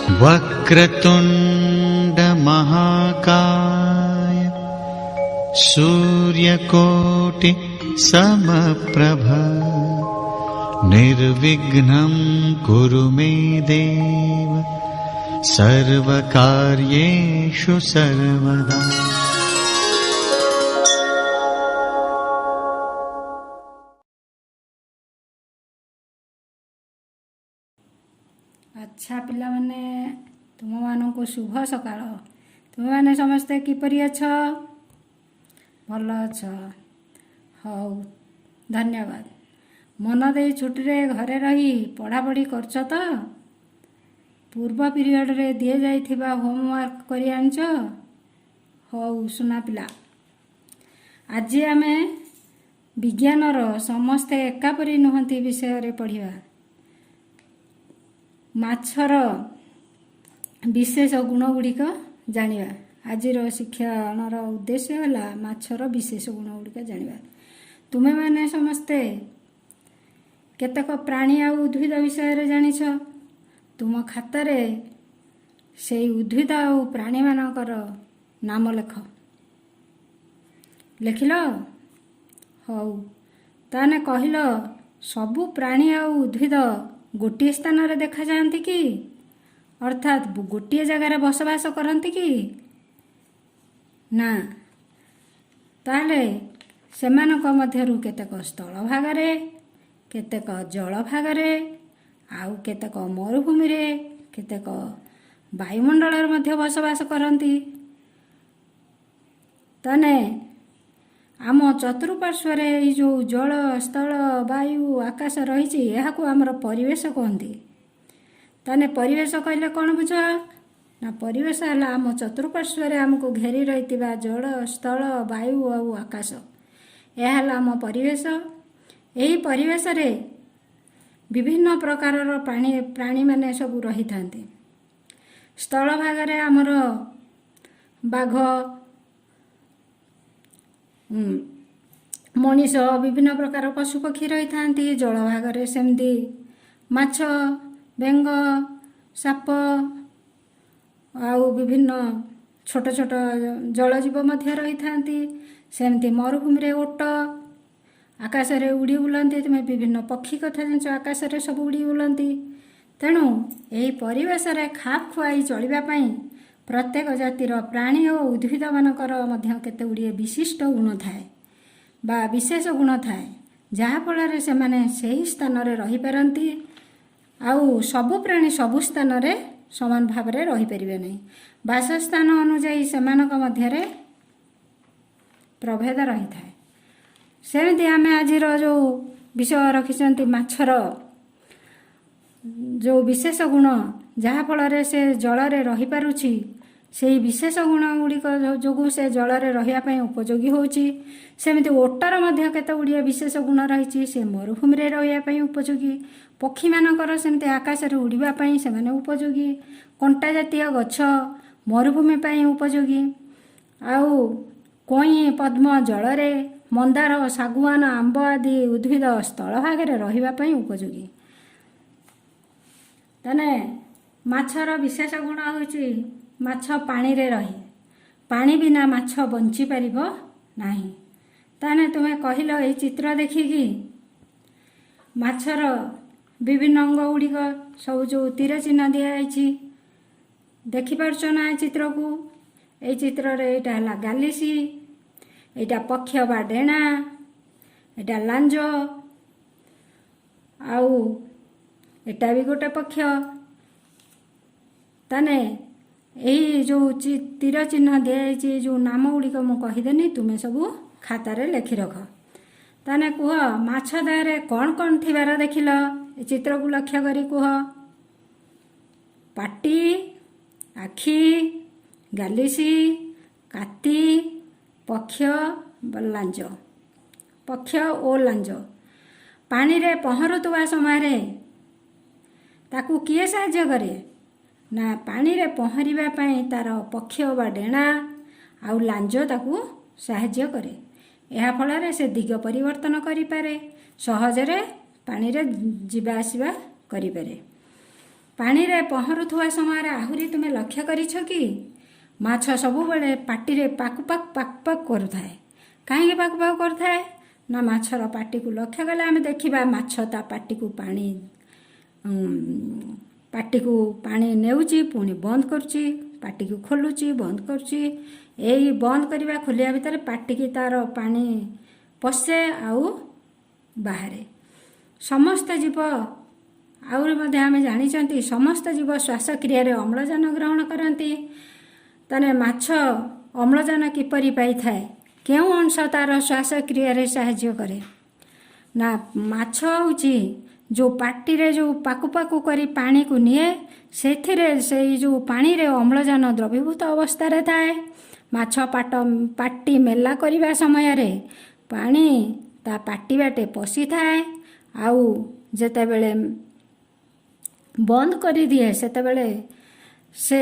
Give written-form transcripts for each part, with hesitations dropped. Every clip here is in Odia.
वक्रतुंड महाकाय सूर्यकोटि समप्रभ निर्विघ्नं कुरु मे देव सर्वकार्येषु सर्वदा। अच्छा पिला माने तुम मानक शुभ सकाळ। तुम माने समस्ते किपरि अछ? भल अछ? हौ धन्यवाद। मन दे छुट्टी रे घरे रही पढ़ापढ़ी करछ तो? पूर्व पीरियड रे दिए जाइथिबा होमवर्क करि आनछ? हौ सुना पिला, आज आमे विज्ञानर समस्ते एकापरि नुहंती विषय रे पढ़िबा। माछर विशेष गुण गुड़िक जानिबा। आज शिक्षार उद्देश्य है माछर विशेष गुण गुड़िक जानिबा। तुमे माने समस्ते केतक प्राणी आ उद्भिद विषय रे जानिछ? तुम खातारे से उद्भिद आ प्राणी मानकर नाम लेख। लेखिल? हौ ताने कहिल सबु प्राणी आ उद्भिद गोटे स्थान रे देखा जाती कि? अर्थात गोटे जगार बसवास करती कि ना? ताले सेमानक मध्यरु केतेक स्थल भागरे, केतेक जल भागरे, आउ केतेक मरुभूमि रे, केतेक वायुमंडल मध्य बसवास करती। ताने आम चतुर्पार्श्व रे जो जल स्थल वायु आकाश रही यह आमर परिवेश कहती। ताने परिवेश कहले कौन बुझ ना? परिवेश है आम चतुर्पार्श्व रे आमको घेरी रही जल स्थल वायु और आकाश, यह आम परिवेश। यही परिवेश रे विभिन्न प्रकार प्राणी माने सब रही थांती। स्थल भागरे आमर बाघ, मनीष, विभिन्न प्रकार पशुपक्षी रही थांती। जल भागरे सेमती माछ, बेंग, साप आउ विभिन्न छोट छोट जलजीव मध्य रही थांती। सेमती मरुभूमि रे ओट, आकाश रे उड़ी बुलंती। तुम विभिन्न पक्षी कथा जान आकाश रे सब उड़ी बुलंती। तेणु यही परिवेश रे खाप खुआई चलिबा पई प्रत्येक जातिर प्राणी और उद्भिद मानकर मध्य केते गुड़िए विशिष्ट गुण थाए बा विशेष गुण थाए, जहा फल से माने सही स्थान रे रही पारंती। आउ सबु प्राणी सबु स्थान रे समान भाव रे रही परिबे नहीं। वासस्थान अनुଯାयी सेमानक मध्य रे प्रभेद रही थाए। सेमती आमे आजिर जो विषय रखिछंती माछर जो विशेष गुण जहा फल से जल रे रही पारुछि, से विशेष गुण गुड़िक जो से जल रे रहिया पई उपयोगी होउछि। सेमती ओटर मध्य केते गुड़िए विशेष गुण रही, से मरुभूमि रे रहिया पई उपयोगी। पक्षी मानकर सेमती आकाश रे उड़िबा पई से माने उपयोगी। कंटा जातीय गछ मरुभूमि पई उपयोगी। आउ कोई पद्म जल रे, मंदार, सागुआन, आंब आदि उद्भिद स्थल भागरे रहिबा पई उपयोगी। ताने माछर विशेष गुण होउछि माछ पानी रे रही। पानी बिना माछ बंची परिबो नाही। ताने तुमे कहिलो ए चित्र देखिकी माछर विभिन्न अंग गुड़िक सब जो तीर चिन्ह दिया जाइछि देखि पारछ ना? ए चित्र को ए चित्र रे एटा हला गालिसी, एटा पक्ष बा डेणा, एटा लांज, आउ एटा भी गोटे पक्ष। ताने यही जो तीर चिन्ह दिखाई जो नाम गुड़िक मु कहीदेनी, तुम्हें सब खातार लिखि रख। ताने कुह माछ देहरे कौन कौन थिबार देखिल? ए चित्र को लक्ष्य करी कुह। पाटी, आखि, गालिसी, काती, पक्ष, लांज। पक्ष और लांज पानी रे पहरुवा समय ताकू किए साहाय्य करे ना? पानी रे पहरिबा पई तार पक्ष बा डेणा आउ लांज ताकू साहाय्य करे। यह फल से दिग परिवर्तन करिपारे, सहजरे पानी रे जीवा आसीबा करिपारे। ପାଣିରେ ପହଁରୁଥିବା ସମୟରେ ଆହୁରି ତୁମେ ଲକ୍ଷ୍ୟ କରିଛ କି ମାଛ ସବୁବେଳେ ପାଟିରେ ପାକୁ ପାକୁ ପାକୁ ପାକୁ କରୁଥାଏ। କାହିଁକି ପାକୁ ପାକୁ କରୁଥାଏ? ନା ମାଛର ପାଟିକୁ ଲକ୍ଷ୍ୟ କଲେ ଆମେ ଦେଖିବା ମାଛ ତା ପାଟିକୁ ପାଣି ନେଉଛି, ପୁଣି ବନ୍ଦ କରୁଛି, ପାଟିକୁ ଖୋଲୁଛି, ବନ୍ଦ କରୁଛି। ଏଇ ବନ୍ଦ କରିବା ଖୋଲିବା ଭିତରେ ପାଟିକି ତାର ପାଣି ପଶେ ଆଉ ବାହାରେ। ସମସ୍ତ ଜୀବ ଆହୁରି ମଧ୍ୟ ଆମେ ଜାଣିଛନ୍ତି ସମସ୍ତ ଜୀବ ଶ୍ୱାସକ୍ରିୟାରେ ଅମ୍ଳଜାନ ଗ୍ରହଣ କରନ୍ତି। ତାହେଲେ ମାଛ ଅମ୍ଳଜାନ କିପରି ପାଇଥାଏ? କେଉଁ ଅଂଶ ତାର ଶ୍ୱାସକ୍ରିୟାରେ ସାହାଯ୍ୟ କରେ? ନା ମାଛ ହେଉଛି ଯେଉଁ ପାଟିରେ ଯେଉଁ ପାକୁ ପାକୁ କରି ପାଣିକୁ ନିଏ, ସେଥିରେ ସେଇ ଯେଉଁ ପାଣିରେ ଅମ୍ଳଜାନ ଦ୍ରବୀଭୂତ ଅବସ୍ଥାରେ ଥାଏ। ମାଛ ପାଟି ମେଲା କରିବା ସମୟରେ ପାଣି ତା ପାଟି ବାଟେ ପଶିଥାଏ, ଆଉ ଯେତେବେଳେ ବନ୍ଦ କରିଦିଏ ସେତେବେଳେ ସେ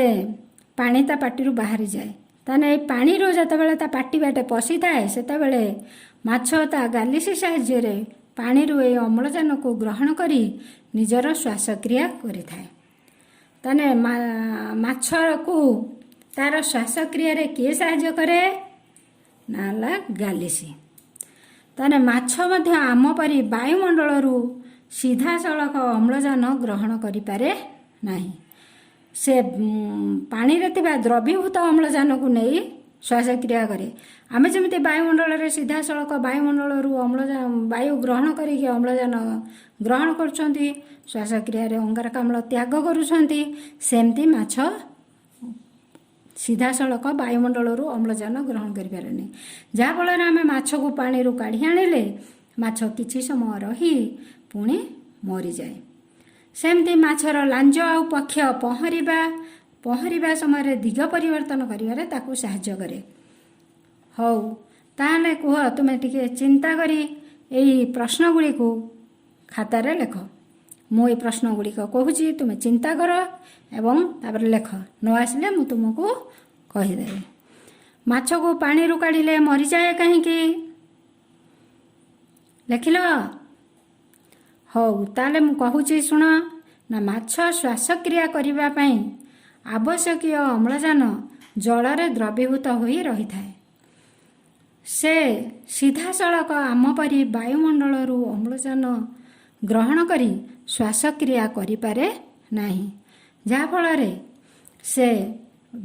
ପାଣି ତା ପାଟିରୁ ବାହାରିଯାଏ। ତାହେଲେ ଏଇ ପାଣିରୁ ଯେତେବେଳେ ତା ପାଟି ବାଟେ ପଶିଥାଏ ସେତେବେଳେ ମାଛ ତା ଗାଲିସି ସାହାଯ୍ୟରେ ପାଣିରୁ ଏଇ ଅମ୍ଳଜାନକୁ ଗ୍ରହଣ କରି ନିଜର ଶ୍ୱାସକ୍ରିୟା କରିଥାଏ। ତାହେଲେ ମାଛକୁ ତାର ଶ୍ୱାସକ୍ରିୟାରେ କିଏ ସାହାଯ୍ୟ କରେ? ନା ହେଲା ଗାଲିସି। ତାହେଲେ ମାଛ ମଧ୍ୟ ଆମ ପରି ବାୟୁମଣ୍ଡଳରୁ ସିଧାସଳଖ ଅମ୍ଳଜାନ ଗ୍ରହଣ କରିପାରେ ନାହିଁ। ସେ ପାଣିରେ ଥିବା ଦ୍ରବୀଭୂତ ଅମ୍ଳଜାନକୁ ନେଇ ଶ୍ୱାସକ୍ରିୟା କରେ। ଆମେ ଯେମିତି ବାୟୁମଣ୍ଡଳରେ ସିଧାସଳଖ ବାୟୁମଣ୍ଡଳରୁ ବାୟୁ ଗ୍ରହଣ କରିକି ଅମ୍ଳଜାନ ଗ୍ରହଣ କରୁଛନ୍ତି, ଶ୍ୱାସକ୍ରିୟାରେ ଅଙ୍ଗାରକାମ୍ଳ ତ୍ୟାଗ କରୁଛନ୍ତି, ସେମିତି ମାଛ ସିଧାସଳଖ ବାୟୁମଣ୍ଡଳରୁ ଅମ୍ଳଜାନ ଗ୍ରହଣ କରିପାରେନି। ଯାହାଫଳରେ ଆମେ ମାଛକୁ ପାଣିରୁ କାଢ଼ି ଆଣିଲେ ମାଛ କିଛି ସମୟ ରହି ପୁଣି ମରିଯାଏ। ସେମିତି ମାଛର ଲାଞ୍ଜ ଆଉ ପକ୍ଷ ପହଁରିବା ସମୟରେ ଦିଗ ପରିବର୍ତ୍ତନ କରିବାରେ ତାକୁ ସାହାଯ୍ୟ କରେ। ହଉ, ତାହେଲେ କୁହ, ତୁମେ ଟିକେ ଚିନ୍ତା କରି ଏଇ ପ୍ରଶ୍ନଗୁଡ଼ିକୁ ଖାତାରେ ଲେଖ। ମୁଁ ଏଇ ପ୍ରଶ୍ନଗୁଡ଼ିକ କହୁଛି, ତୁମେ ଚିନ୍ତା କର ଏବଂ ତାପରେ ଲେଖ। ନ ଆସିଲେ ମୁଁ ତୁମକୁ କହିଦେବି। ମାଛକୁ ପାଣିରୁ କାଢ଼ିଲେ ମରିଯାଏ କାହିଁକି? ଲେଖିଲ? ହଉ, ତାହେଲେ ମୁଁ କହୁଛି ଶୁଣ। ନା ମାଛ ଶ୍ୱାସକ୍ରିୟା କରିବା ପାଇଁ ଆବଶ୍ୟକୀୟ ଅମ୍ଳଜାନ ଜଳରେ ଦ୍ରବୀଭୂତ ହୋଇ ରହିଥାଏ। ସେ ସିଧାସଳଖ ଆମ ପରି ବାୟୁମଣ୍ଡଳରୁ ଅମ୍ଳଜାନ ଗ୍ରହଣ କରି ଶ୍ୱାସକ୍ରିୟା କରିପାରେ ନାହିଁ। ଯାହାଫଳରେ ସେ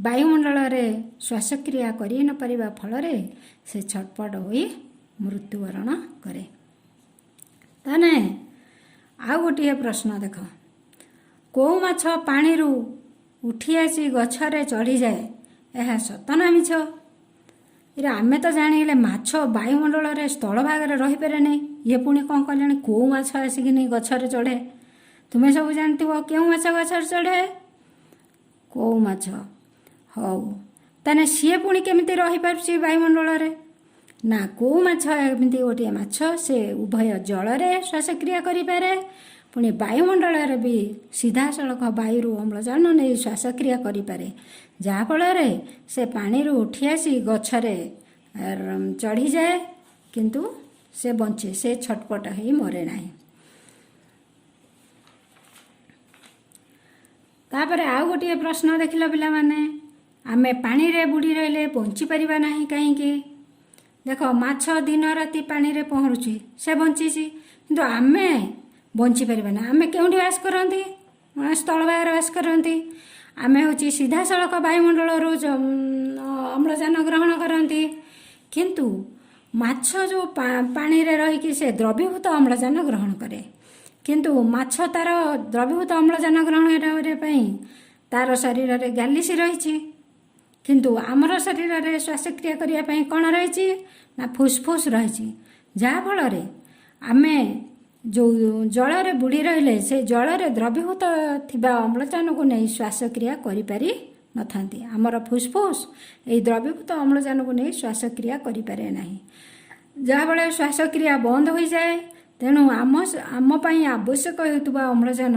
ବାୟୁମଣ୍ଡଳରେ ଶ୍ୱାସକ୍ରିୟା କରି ନପାରିବା ଫଳରେ ସେ ଛଟପଟ ହୋଇ ମୃତ୍ୟୁବରଣ କରେ। ତାହେଲେ ଆଉ ଗୋଟିଏ ପ୍ରଶ୍ନ ଦେଖ। କେଉଁ ମାଛ ପାଣିରୁ ଉଠି ଆସି ଗଛରେ ଚଢ଼ିଯାଏ? ଏହା ସତ ନା ମିଛ? ଆମେ ତ ଜାଣିଲେ ମାଛ ବାୟୁମଣ୍ଡଳରେ ସ୍ଥଳ ଭାଗରେ ରହିପାରେନି। ଇଏ ପୁଣି କ'ଣ କଲେଣି? କେଉଁ ମାଛ ଆସିକିନି ଗଛରେ ଚଢ଼େ? ତୁମେ ସବୁ ଜାଣିଥିବ କେଉଁ ମାଛ ଗଛରେ ଚଢ଼େ? କେଉଁ ମାଛ। ହଉ, ତାହେଲେ ସିଏ ପୁଣି କେମିତି ରହିପାରୁଛି ବାୟୁମଣ୍ଡଳରେ? ନା କେଉଁ ମାଛ ଏମିତି ଗୋଟିଏ ମାଛ, ସେ ଉଭୟ ଜଳରେ ଶ୍ୱାସକ୍ରିୟା କରିପାରେ, ପୁଣି ବାୟୁମଣ୍ଡଳରେ ବି ସିଧାସଳଖ ବାୟୁରୁ ଅମ୍ଳଜାନ ନେଇ ଶ୍ୱାସକ୍ରିୟା କରିପାରେ। ଯାହାଫଳରେ ସେ ପାଣିରୁ ଉଠି ଆସି ଗଛରେ ଚଢ଼ିଯାଏ, କିନ୍ତୁ ସେ ବଞ୍ଚେ, ସେ ଛଟପଟ ହେଇ ମରେ ନାହିଁ। ତାପରେ ଆଉ ଗୋଟିଏ ପ୍ରଶ୍ନ ଦେଖିଲ ପିଲାମାନେ। ଆମେ ପାଣିରେ ବୁଡ଼ି ରହିଲେ ବଞ୍ଚିପାରିବା ନାହିଁ କାହିଁକି? ଦେଖ, ମାଛ ଦିନ ରାତି ପାଣିରେ ପହଁରୁଛି, ସେ ବଞ୍ଚିଛି, କିନ୍ତୁ ଆମେ ବଞ୍ଚିପାରିବା ନାହିଁ। ଆମେ କେଉଁଠି ବାସ କରନ୍ତି? ସ୍ଥଳ ଭାଗରେ ବାସ କରନ୍ତି। ଆମେ ହେଉଛି ସିଧାସଳଖ ବାୟୁମଣ୍ଡଳରୁ ଅମ୍ଳଜାନ ଗ୍ରହଣ କରନ୍ତି, କିନ୍ତୁ ମାଛ ଯେଉଁ ପାଣିରେ ରହିକି ସେ ଦ୍ରବୀଭୂତ ଅମ୍ଳଜାନ ଗ୍ରହଣ କରେ। କିନ୍ତୁ ମାଛ ତାର ଦ୍ରବୀଭୂତ ଅମ୍ଳଜାନ ଗ୍ରହଣ କରିବା ପାଇଁ ତାର ଶରୀରରେ ଗାଲିସି ରହିଛି, କିନ୍ତୁ ଆମର ଶରୀରରେ ଶ୍ୱାସକ୍ରିୟା କରିବା ପାଇଁ କ'ଣ ରହିଛି? ନା ଫୁସଫୁସ୍ ରହିଛି। ଯାହାଫଳରେ ଆମେ ଯେଉଁ ଜଳରେ ବୁଡ଼ି ରହିଲେ ସେ ଜଳରେ ଦ୍ରବୀଭୂତ ଥିବା ଅମ୍ଳଜାନକୁ ନେଇ ଶ୍ୱାସକ୍ରିୟା କରିପାରି ନଥାନ୍ତି। ଆମର ଫୁସଫୁସ୍ ଏହି ଦ୍ରବୀଭୂତ ଅମ୍ଳଜାନକୁ ନେଇ ଶ୍ୱାସକ୍ରିୟା କରିପାରେ ନାହିଁ, ଯାହାଫଳରେ ଶ୍ୱାସକ୍ରିୟା ବନ୍ଦ ହୋଇଯାଏ। ତେଣୁ ଆମ ପାଇଁ ଆବଶ୍ୟକ ହେଉଥିବା ଅମ୍ଳଜାନ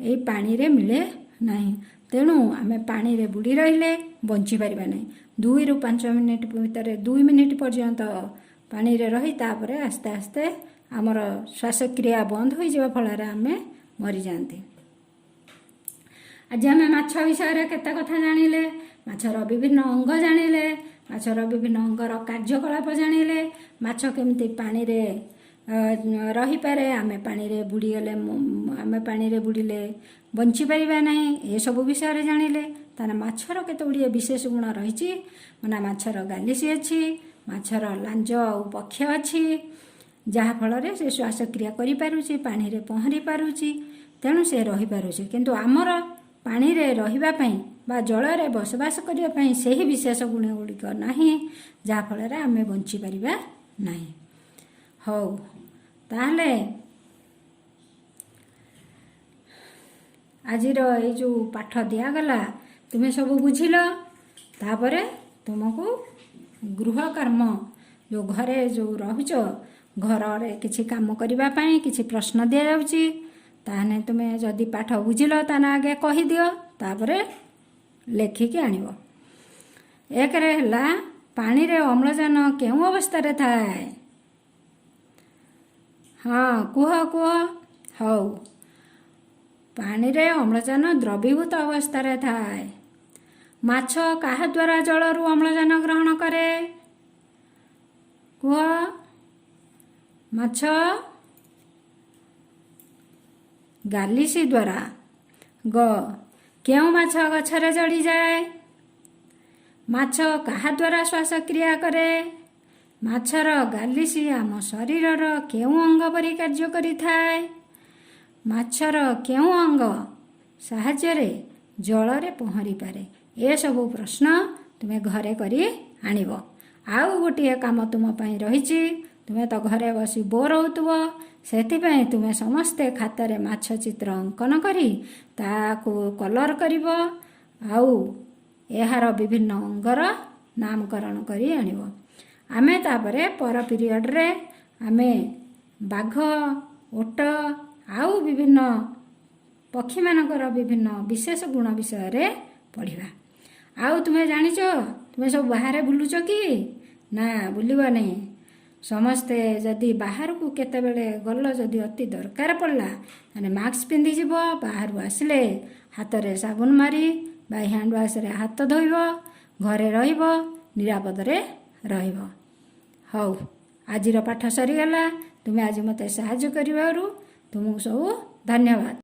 ଏହି ପାଣିରେ ମିଳେ ନାହିଁ। ତେଣୁ ଆମେ ପାଣିରେ ବୁଡ଼ି ରହିଲେ ବଞ୍ଚିପାରିବା ନାହିଁ। 2ରୁ 5 ମିନିଟ୍ ଭିତରେ 2 ମିନିଟ୍ ପର୍ଯ୍ୟନ୍ତ ପାଣିରେ ରହି ତାପରେ ଆସ୍ତେ ଆସ୍ତେ ଆମର ଶ୍ୱାସକ୍ରିୟା ବନ୍ଦ ହୋଇଯିବା ଫଳରେ ଆମେ ମରିଯାଆନ୍ତି। ଆଜି ଆମେ ମାଛ ବିଷୟରେ କେତେ କଥା ଜାଣିଲେ। ମାଛର ବିଭିନ୍ନ ଅଙ୍ଗ ଜାଣିଲେ, ମାଛର ବିଭିନ୍ନ ଅଙ୍ଗର କାର୍ଯ୍ୟକଳାପ ଜାଣିଲେ, ମାଛ କେମିତି ପାଣିରେ ରହିପାରେ, ଆମେ ପାଣିରେ ବୁଡ଼ିଲେ ବଞ୍ଚିପାରିବା ନାହିଁ, ଏସବୁ ବିଷୟରେ ଜାଣିଲେ। ତାହେଲେ ମାଛର କେତେ ଗୁଡ଼ିଏ ବିଶେଷ ଗୁଣ ରହିଛି। ମାନେ ମାଛର ଗାଲିସି ଅଛି, ମାଛର ଲାଞ୍ଜ ଆଉ ପକ୍ଷ ଅଛି, ଯାହାଫଳରେ ସେ ଶ୍ୱାସକ୍ରିୟା କରିପାରୁଛି, ପାଣିରେ ପହଁରି ପାରୁଛି, ତେଣୁ ସେ ରହିପାରୁଛି। କିନ୍ତୁ ଆମର ପାଣିରେ ରହିବା ପାଇଁ ବା ଜଳରେ ବସବାସ କରିବା ପାଇଁ ସେହି ବିଶେଷ ଗୁଣ ଗୁଡ଼ିକ ନାହିଁ, ଯାହାଫଳରେ ଆମେ ବଞ୍ଚିପାରିବା ନାହିଁ। ହଉ, ତାହେଲେ ଆଜିର ଏଇ ଯେଉଁ ପାଠ ଦିଆଗଲା ତୁମେ ସବୁ ବୁଝିଲ। ତାପରେ ତୁମକୁ ଗୃହ କର୍ମ, ଯେଉଁ ଘରେ ଯେଉଁ ରହୁଛ, ଘରରେ କିଛି କାମ କରିବା ପାଇଁ କିଛି ପ୍ରଶ୍ନ ଦିଆଯାଉଛି। ତାହେଲେ ତୁମେ ଯଦି ପାଠ ବୁଝିଲ ତାହେଲେ ଆଗେ କହିଦିଅ, ତାପରେ ଲେଖିକି ଆଣିବ। ଏକରେ ହେଲା, ପାଣିରେ ଅମ୍ଳଜାନ କେଉଁ ଅବସ୍ଥାରେ ଥାଏ? ହଁ, କୁହ। ହଉ, ପାଣିରେ ଅମ୍ଳଜାନ ଦ୍ରବୀଭୂତ ଅବସ୍ଥାରେ ଥାଏ। ମାଛ କାହା ଦ୍ୱାରା ଜଳରୁ ଅମ୍ଳଜାନ ଗ୍ରହଣ କରେ? କୁହ। ମାଛ ଗାଲିସି ଦ୍ୱାରା। ଗ, କେଉଁ ମାଛ ଗଛରେ ଚଢ଼ିଯାଏ? ମାଛ କାହା ଦ୍ୱାରା ଶ୍ୱାସକ୍ରିୟା କରେ? ମାଛର ଗାଲିସି ଆମ ଶରୀରର କେଉଁ ଅଙ୍ଗ ପରି କାର୍ଯ୍ୟ କରିଥାଏ? ମାଛର କେଉଁ ଅଙ୍ଗ ସାହାଯ୍ୟରେ ଜଳରେ ପହଁରିପାରେ? ଏସବୁ ପ୍ରଶ୍ନ ତୁମେ ଘରେ କରି ଆଣିବ। ଆଉ ଗୋଟିଏ କାମ ତୁମ ପାଇଁ ରହିଛି। ତୁମେ ତ ଘରେ ବସି ବୋର୍ ହେଉଥିବ, ସେଥିପାଇଁ ତୁମେ ସମସ୍ତେ ଖାତାରେ ମାଛ ଚିତ୍ର ଅଙ୍କନ କରି ତାକୁ କଲର୍ କରିବ, ଆଉ ଏହାର ବିଭିନ୍ନ ଅଙ୍ଗର ନାମକରଣ କରି ଆଣିବ। ଆମେ ତାପରେ ପର ପିରିୟଡ଼ରେ ଆମେ ବାଘ, ଓଟ ଆଉ ବିଭିନ୍ନ ପକ୍ଷୀମାନଙ୍କର ବିଭିନ୍ନ ବିଶେଷ ଗୁଣ ବିଷୟରେ ପଢ଼ିବା। ଆଉ ତୁମେ ଜାଣିଛ, ତୁମେ ସବୁ ବାହାରେ ବୁଲୁଛ କି? ନା, ବୁଲିବ ନାହିଁ। ସମସ୍ତେ ଯଦି ବାହାରକୁ କେତେବେଳେ ଗଲ, ଯଦି ଅତି ଦରକାର ପଡ଼ିଲା, ତାହେଲେ ମାସ୍କ ପିନ୍ଧିଯିବ। ବାହାରୁ ଆସିଲେ ହାତରେ ସାବୁନ ମାରି ବା ହ୍ୟାଣ୍ଡ ୱାଶରେ ହାତ ଧୋଇବ, ଘରେ ରହିବ, ନିରାପଦରେ ରହିବ। ହଉ, ଆଜିର ପାଠ ସରିଗଲା। ତୁମେ ଆଜି ମୋତେ ସାହାଯ୍ୟ କରିବାରୁ ତୁମକୁ ସବୁ ଧନ୍ୟବାଦ।